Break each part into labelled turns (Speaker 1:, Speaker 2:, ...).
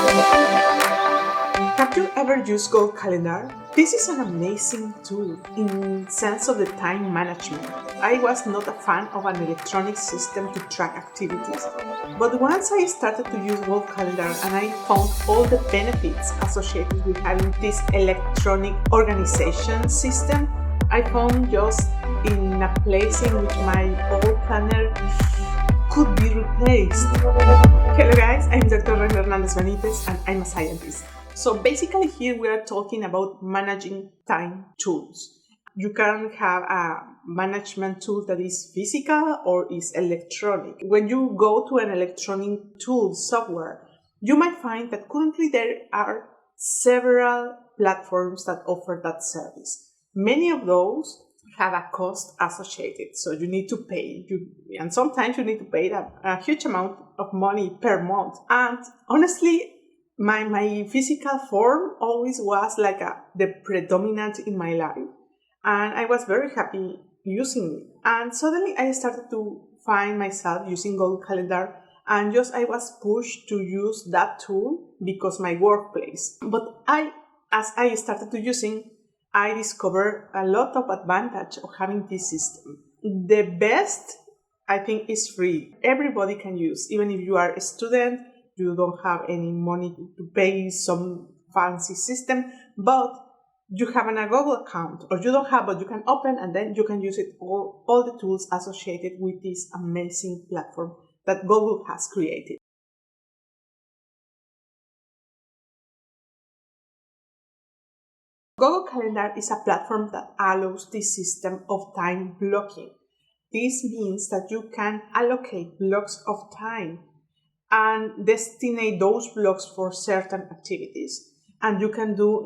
Speaker 1: Have you ever used Google Calendar? This is an amazing tool in sense of the time management. I was not a fan of an electronic system to track activities, but once I started to use Google Calendar and I found all the benefits associated with having this electronic organization system, I found just in a place in which my old planner could be replaced. Hello guys, I'm Dr. Hernandez-Benitez and I'm a scientist. So basically here we are talking about managing time tools. You can have a management tool that is physical or is electronic. When you go to an electronic tool software, you might find that currently there are several platforms that offer that service. Many of those have a cost associated, so you need to pay. And sometimes you need to pay a huge amount of money per month. And honestly, my physical form always was like the predominant in my life. And I was very happy using it. And suddenly I started to find myself using Google Calendar, and just I was pushed to use that tool because my workplace. But as I started to using, I discovered a lot of advantage of having this system. The best, I think, is free. Everybody can use, even if you are a student, you don't have any money to pay some fancy system, but you have a Google account, or you don't have, but you can open and then you can use it all the tools associated with this amazing platform that Google has created. Google Calendar is a platform that allows this system of time blocking. This means that you can allocate blocks of time and destinate those blocks for certain activities. And you can do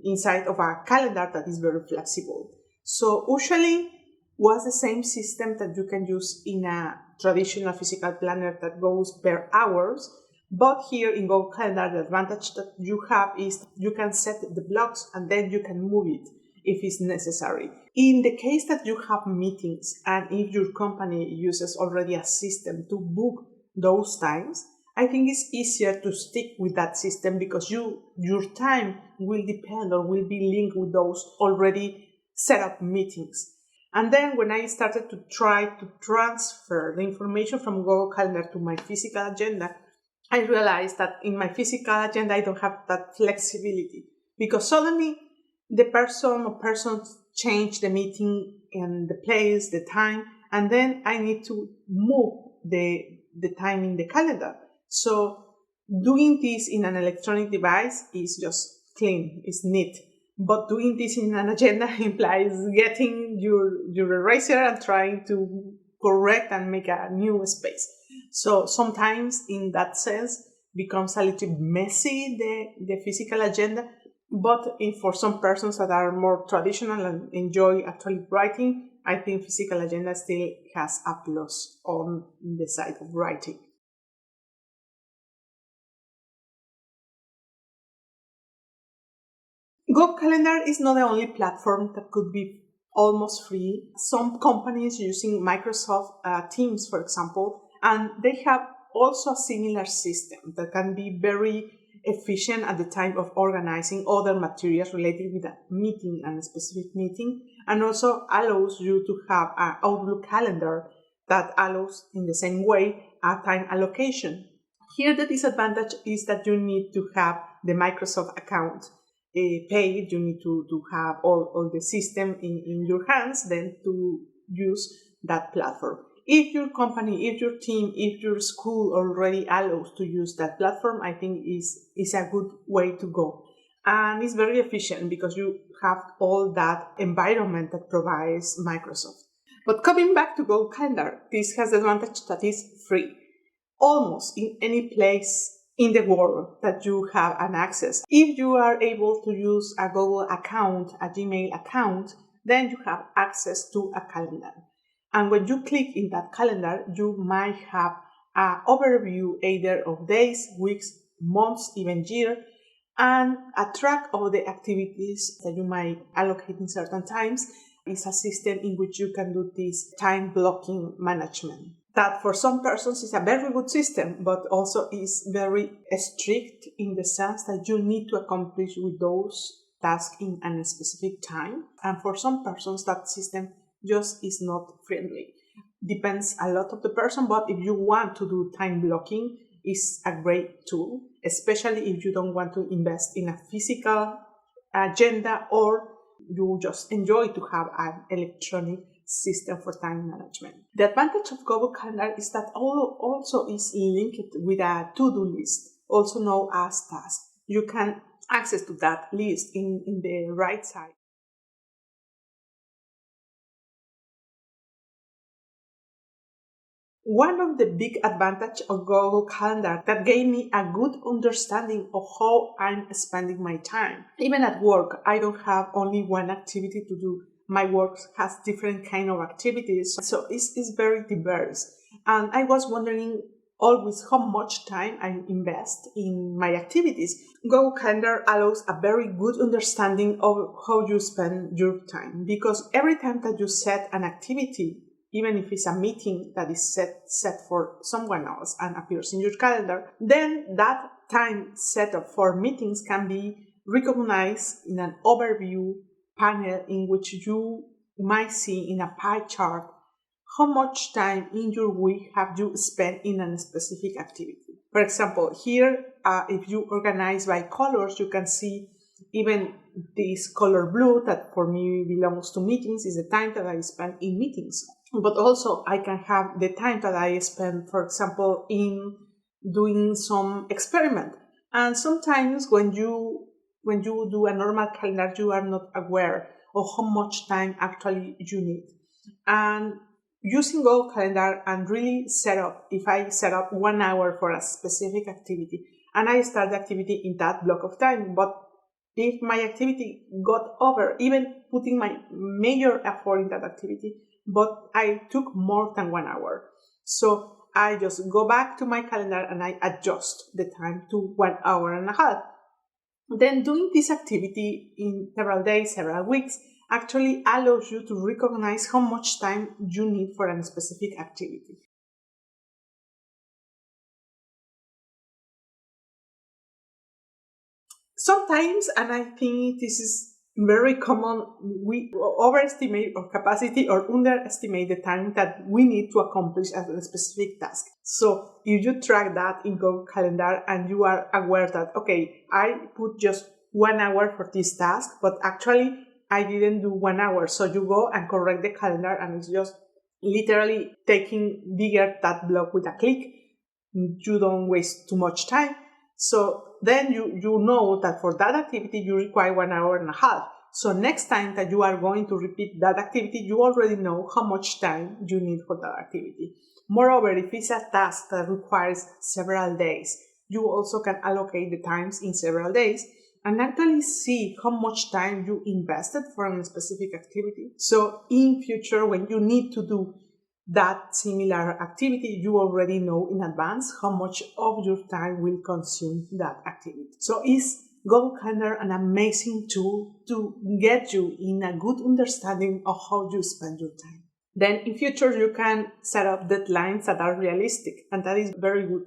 Speaker 1: inside of a calendar that is very flexible. So usually was the same system that you can use in a traditional physical planner that goes per hours. But here in Google Calendar, the advantage that you have is you can set the blocks and then you can move it if it's necessary. In the case that you have meetings and if your company uses already a system to book those times, I think it's easier to stick with that system because your time will depend or will be linked with those already set up meetings. And then when I started to try to transfer the information from Google Calendar to my physical agenda, I realized that in my physical agenda, I don't have that flexibility because suddenly the person or persons change the meeting and the place, the time, and then I need to move the time in the calendar. So doing this in an electronic device is just clean, it's neat. But doing this in an agenda implies getting your eraser and trying to correct and make a new space. So sometimes in that sense becomes a little messy, the physical agenda, but for some persons that are more traditional and enjoy actually writing, I think physical agenda still has a plus on the side of writing. Google Calendar is not the only platform that could be almost free. Some companies using Microsoft Teams, for example, and they have also a similar system that can be very efficient at the time of organizing other materials related with a meeting and a specific meeting, and also allows you to have an Outlook calendar that allows in the same way a time allocation. Here the disadvantage is that you need to have the Microsoft account paid, you need to have all the system in your hands then to use that platform. If your company, if your team, if your school already allows to use that platform, I think is a good way to go. And it's very efficient because you have all that environment that provides Microsoft. But coming back to Google Calendar, this has the advantage that it's free. Almost in any place in the world that you have an access. If you are able to use a Google account, a Gmail account, then you have access to a calendar. And when you click in that calendar, you might have an overview either of days, weeks, months, even year, and a track of the activities that you might allocate in certain times. It's a system in which you can do this time blocking management. that for some persons is a very good system, but also is very strict in the sense that you need to accomplish with those tasks in a specific time. And for some persons, that system just is not friendly. Depends a lot of the person, but if you want to do time blocking, it's a great tool, especially if you don't want to invest in a physical agenda or you just enjoy to have an electronic system for time management. The advantage of Google Calendar is that also is linked with a to-do list, also known as task. You can access to that list in the right side. One of the big advantages of Google Calendar that gave me a good understanding of how I'm spending my time. Even at work, I don't have only one activity to do. My work has different kind of activities, so it's very diverse. And I was wondering always how much time I invest in my activities. Google Calendar allows a very good understanding of how you spend your time, because every time that you set an activity, even if it's a meeting that is set for someone else and appears in your calendar, then that time set up for meetings can be recognized in an overview panel in which you might see in a pie chart how much time in your week have you spent in a specific activity. For example, here, if you organize by colors, you can see even this color blue that for me belongs to meetings is the time that I spend in meetings. But also I can have the time that I spend, for example, in doing some experiment. And sometimes when you do a normal calendar, you are not aware of how much time actually you need. And using Google Calendar and really if I set up 1 hour for a specific activity and I start the activity in that block of time, but if my activity got over, even putting my major effort in that activity, but I took more than 1 hour. So I just go back to my calendar and I adjust the time to 1 hour and a half. Then doing this activity in several days, several weeks, actually allows you to recognize how much time you need for a specific activity. Sometimes, and I think this is very common, we overestimate our capacity or underestimate the time that we need to accomplish a specific task. So if you track that in Google Calendar and you are aware that, okay, I put just 1 hour for this task, but actually I didn't do 1 hour. So you go and correct the calendar and it's just literally taking bigger that block with a click. You don't waste too much time. So then you know that for that activity you require 1 hour and a half. So next time that you are going to repeat that activity, you already know how much time you need for that activity. Moreover, if it's a task that requires several days, you also can allocate the times in several days and actually see how much time you invested for a specific activity. So in future, when you need to do that similar activity, you already know in advance how much of your time will consume that activity. So is Google Calendar an amazing tool to get you in a good understanding of how you spend your time. Then in future, you can set up deadlines that are realistic, and that is very good.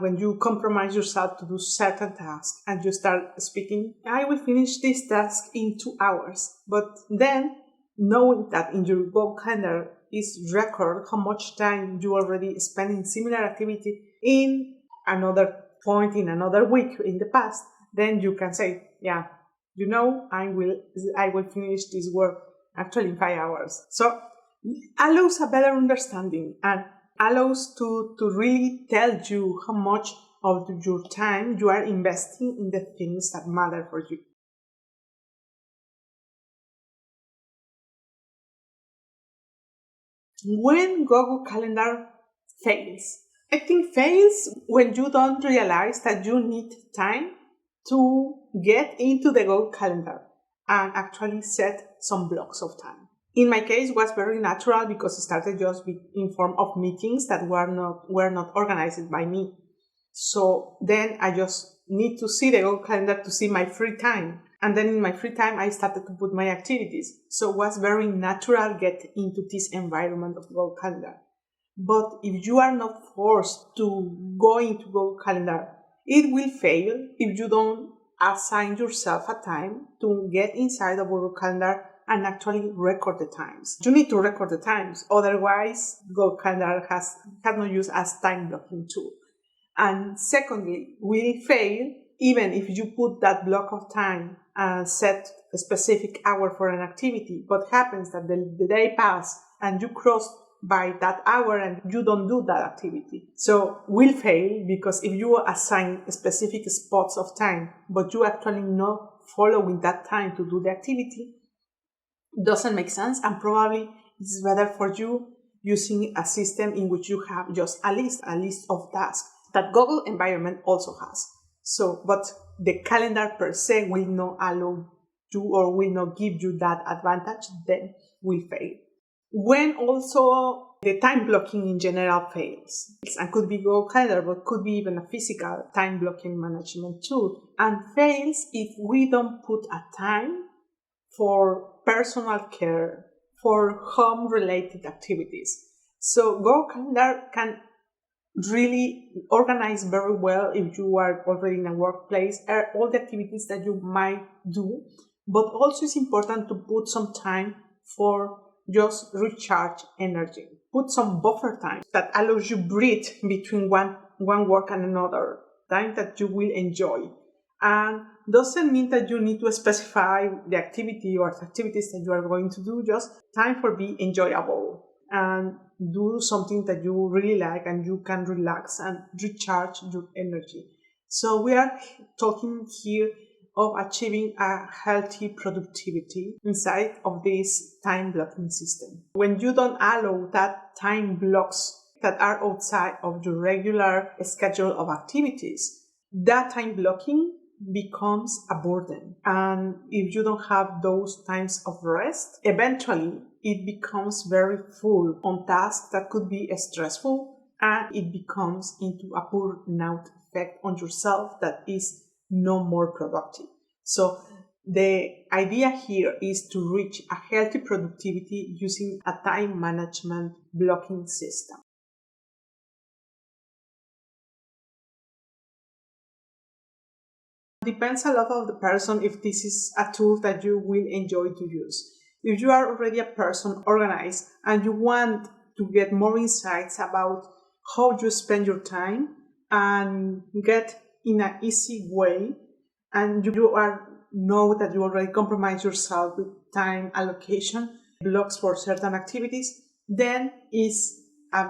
Speaker 1: When you compromise yourself to do certain tasks and you start speaking, I will finish this task in 2 hours. But then knowing that in your Google Calendar is record how much time you already spent in similar activity in another point in another week in the past, then you can say, yeah, I will finish this work actually in 5 hours. So allows a better understanding and allows to really tell you how much of your time you are investing in the things that matter for you. When Google Calendar fails, I think fails when you don't realize that you need time to get into the Google Calendar and actually set some blocks of time. In my case, it was very natural because it started just in form of meetings that were not organized by me. So then I just need to see the Google Calendar to see my free time. And then in my free time, I started to put my activities. So it was very natural get into this environment of Google Calendar. But if you are not forced to go into Google Calendar, it will fail if you don't assign yourself a time to get inside of Google Calendar and actually record the times. You need to record the times, otherwise Google Calendar has no use as time blocking tool. And secondly, will fail even if you put that block of time and set a specific hour for an activity, but happens that the day pass and you cross by that hour and you don't do that activity. So will fail because if you assign specific spots of time, but you actually not following that time to do the activity, doesn't make sense, and probably it's better for you using a system in which you have just a list of tasks that Google environment also has. So, but the calendar per se will not allow you or will not give you that advantage, then will fail. When also the time blocking in general fails, and could be Google Calendar, but could be even a physical time blocking management tool, and fails if we don't put a time for personal care, for home-related activities. So Google Calendar can really organize very well if you are already in a workplace, all the activities that you might do, but also it's important to put some time for just recharge energy. Put some buffer time that allows you breathe between one work and another, time that you will enjoy. And doesn't mean that you need to specify the activity or activities that you are going to do, just time for be enjoyable and do something that you really like and you can relax and recharge your energy. So we are talking here of achieving a healthy productivity inside of this time blocking system. When you don't allow that time blocks that are outside of your regular schedule of activities, that time blocking becomes a burden. And if you don't have those times of rest, eventually it becomes very full on tasks that could be stressful, and it becomes into a burnout effect on yourself that is no more productive. So the idea here is to reach a healthy productivity using a time management blocking system. Depends a lot of the person if this is a tool that you will enjoy to use. If you are already a person organized and you want to get more insights about how you spend your time and get in an easy way, and you know that you already compromise yourself with time allocation, blocks for certain activities, then it's a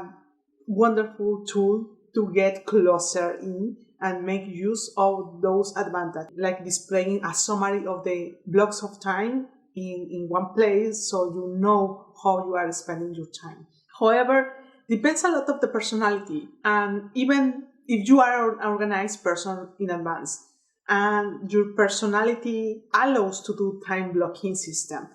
Speaker 1: wonderful tool to get closer in and make use of those advantages, like displaying a summary of the blocks of time in one place so you know how you are spending your time. However, depends a lot of the personality, and even if you are an organized person in advance and your personality allows to do time blocking system,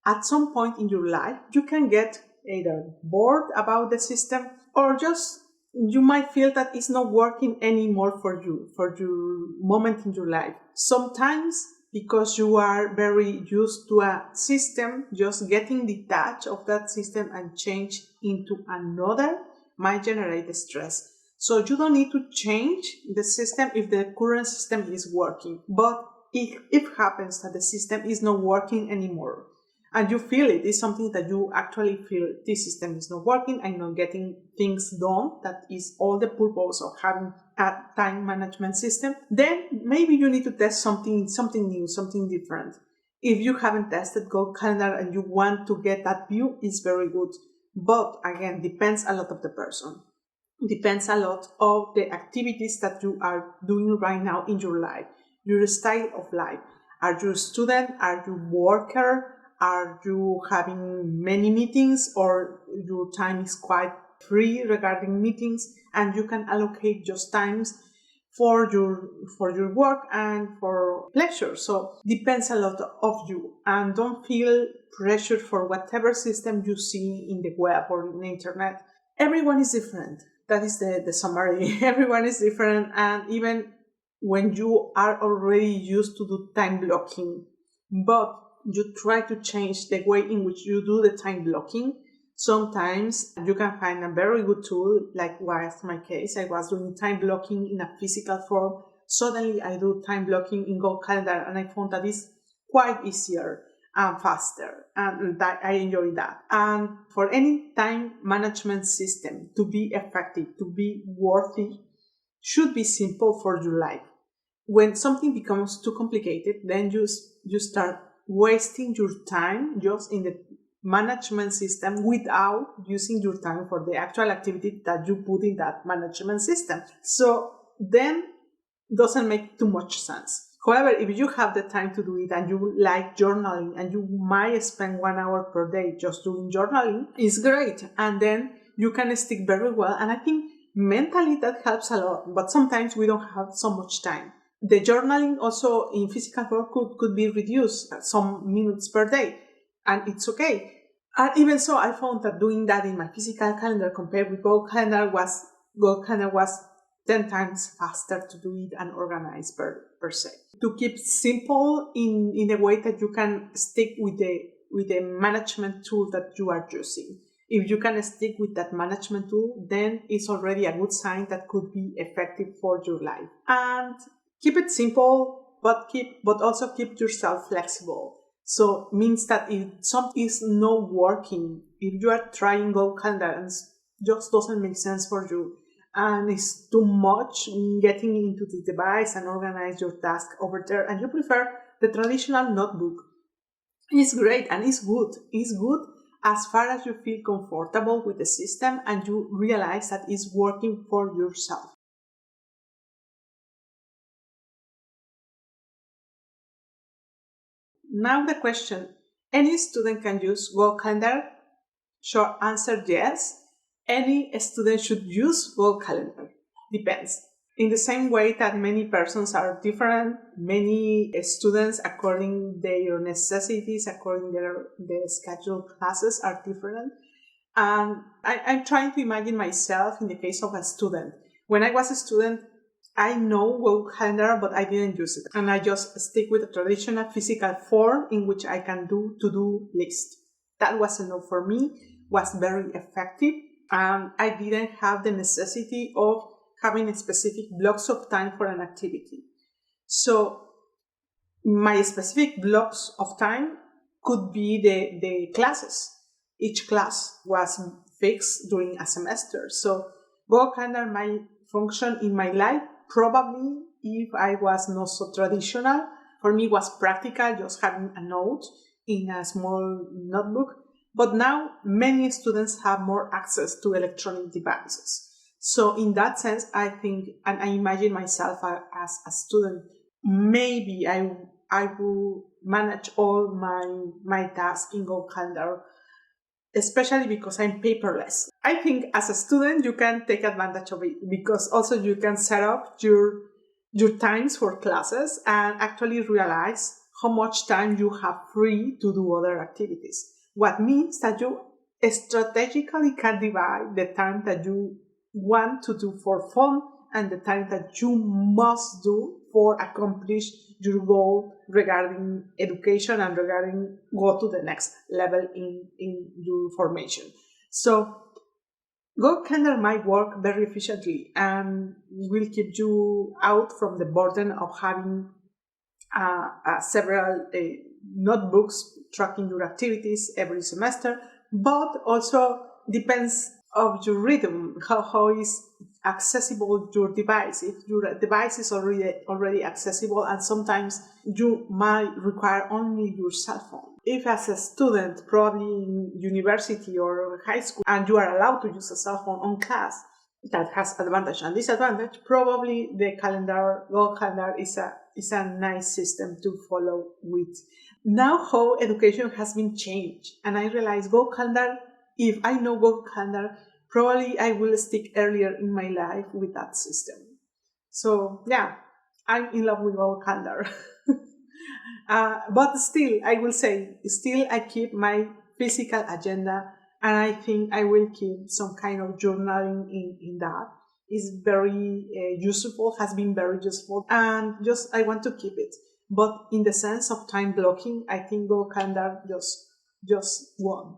Speaker 1: at some point in your life you can get either bored about the system or just you might feel that it's not working anymore for you, for your moment in your life. Sometimes because you are very used to a system, just getting detached of that system and change into another might generate stress. So you don't need to change the system if the current system is working. But if it happens that the system is not working anymore, and you feel it is something that you actually feel this system is not working, I'm not getting things done, that is all the purpose of having a time management system, then maybe you need to test something new, something different. If you haven't tested Google Calendar and you want to get that view, it's very good. But again, depends a lot of the person. Depends a lot of the activities that you are doing right now in your life, your style of life. Are you a student? Are you a worker? Are you having many meetings, or your time is quite free regarding meetings and you can allocate just times for your work and for pleasure? So depends a lot of you, and don't feel pressured for whatever system you see in the web or in the internet. Everyone is different. That is the summary. Everyone is different, and even when you are already used to do time blocking, but you try to change the way in which you do the time blocking, Sometimes you can find a very good tool, like was my case. I was doing time blocking in a physical form. Suddenly I do time blocking in Google Calendar, and I found that it's quite easier and faster, and that I enjoy that. And for any time management system to be effective, to be worthy, should be simple for your life. When something becomes too complicated, then you start wasting your time just in the management system without using your time for the actual activity that you put in that management system. So then doesn't make too much sense. However, if you have the time to do it and you like journaling and you might spend 1 hour per day just doing journaling, it's great. And then you can stick very well. And I think mentally that helps a lot, but sometimes we don't have so much time. The journaling also in physical work could be reduced some minutes per day, and it's okay. And even so, I found that doing that in my physical calendar compared with Google Calendar was 10 times faster to do it and organize per se. To keep simple in a way that you can stick with the management tool that you are using. If you can stick with that management tool, then it's already a good sign that could be effective for your life. And keep it simple, but also keep yourself flexible. So means that if something is not working, if you are trying Google Calendar and just doesn't make sense for you, and it's too much getting into the device and organize your task over there, and you prefer the traditional notebook, it's great and it's good. It's good as far as you feel comfortable with the system and you realize that it's working for yourself. Now the question, any student can use Google Calendar? Short answer, yes. Any student should use Google Calendar. Depends. In the same way that many persons are different, many students, according their necessities, according their scheduled classes, are different. And I'm trying to imagine myself in the case of a student. When I was a student, I know Google Calendar, but I didn't use it. And I just stick with a traditional physical form in which I can do to-do list. That was enough for me, was very effective. I didn't have the necessity of having specific blocks of time for an activity. So my specific blocks of time could be the classes. Each class was fixed during a semester. So Google Calendar might function in my life probably if I was not so traditional. For me, it was practical, just having a note in a small notebook. But now many students have more access to electronic devices. So in that sense, I think, and I imagine myself as a student, maybe I will manage all my tasks in Google Calendar, especially because I'm paperless. I think as a student, you can take advantage of it because also you can set up your times for classes and actually realize how much time you have free to do other activities. What means that you strategically can divide the time that you want to do for fun and the time that you must do for accomplish your goal regarding education and regarding go to the next level in your formation. So Google Calendar might work very efficiently and will keep you out from the burden of having several notebooks tracking your activities every semester, but also depends of your rhythm, how is accessible your device. If your device is already accessible, and sometimes you might require only your cell phone. If as a student, probably in university or high school, and you are allowed to use a cell phone on class, that has advantage and disadvantage. Probably the Google Calendar is a nice system to follow with. Now how education has been changed, and I realize Google Calendar, if I know Google Calendar, probably I will stick earlier in my life with that system. So yeah, I'm in love with Google Calendar. But still, I will say, still I keep my physical agenda, and I think I will keep some kind of journaling in that. It's very useful, has been very useful, and just I want to keep it. But in the sense of time blocking, I think Google Calendar just won.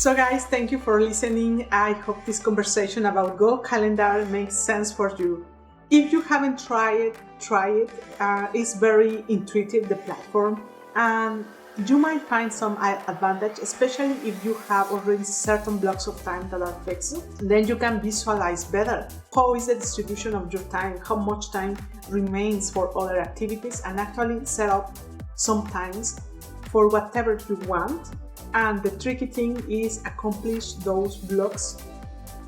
Speaker 1: So guys, thank you for listening. I hope this conversation about Google Calendar makes sense for you. If you haven't tried it, try it. It's very intuitive, the platform, and you might find some advantage, especially if you have already certain blocks of time that are fixed. Then you can visualize better how is the distribution of your time, how much time remains for other activities, and actually set up some times for whatever you want. And the tricky thing is accomplish those blocks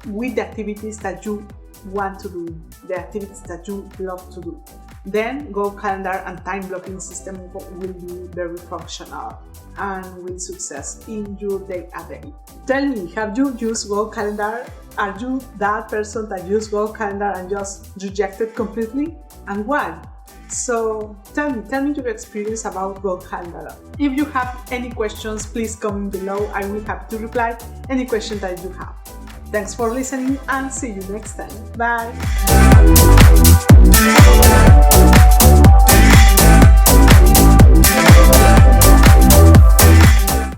Speaker 1: with the activities that you want to do, the activities that you love to do. Then Google Calendar and time blocking system will be very functional and with success in your day-to-day. Tell me, have you used Google Calendar? Are you that person that used Google Calendar and just rejected completely? And why? So tell me your experience about Google Calendar. If you have any questions, please comment below. I will have to reply any question that you have. Thanks for listening and see you next time. Bye.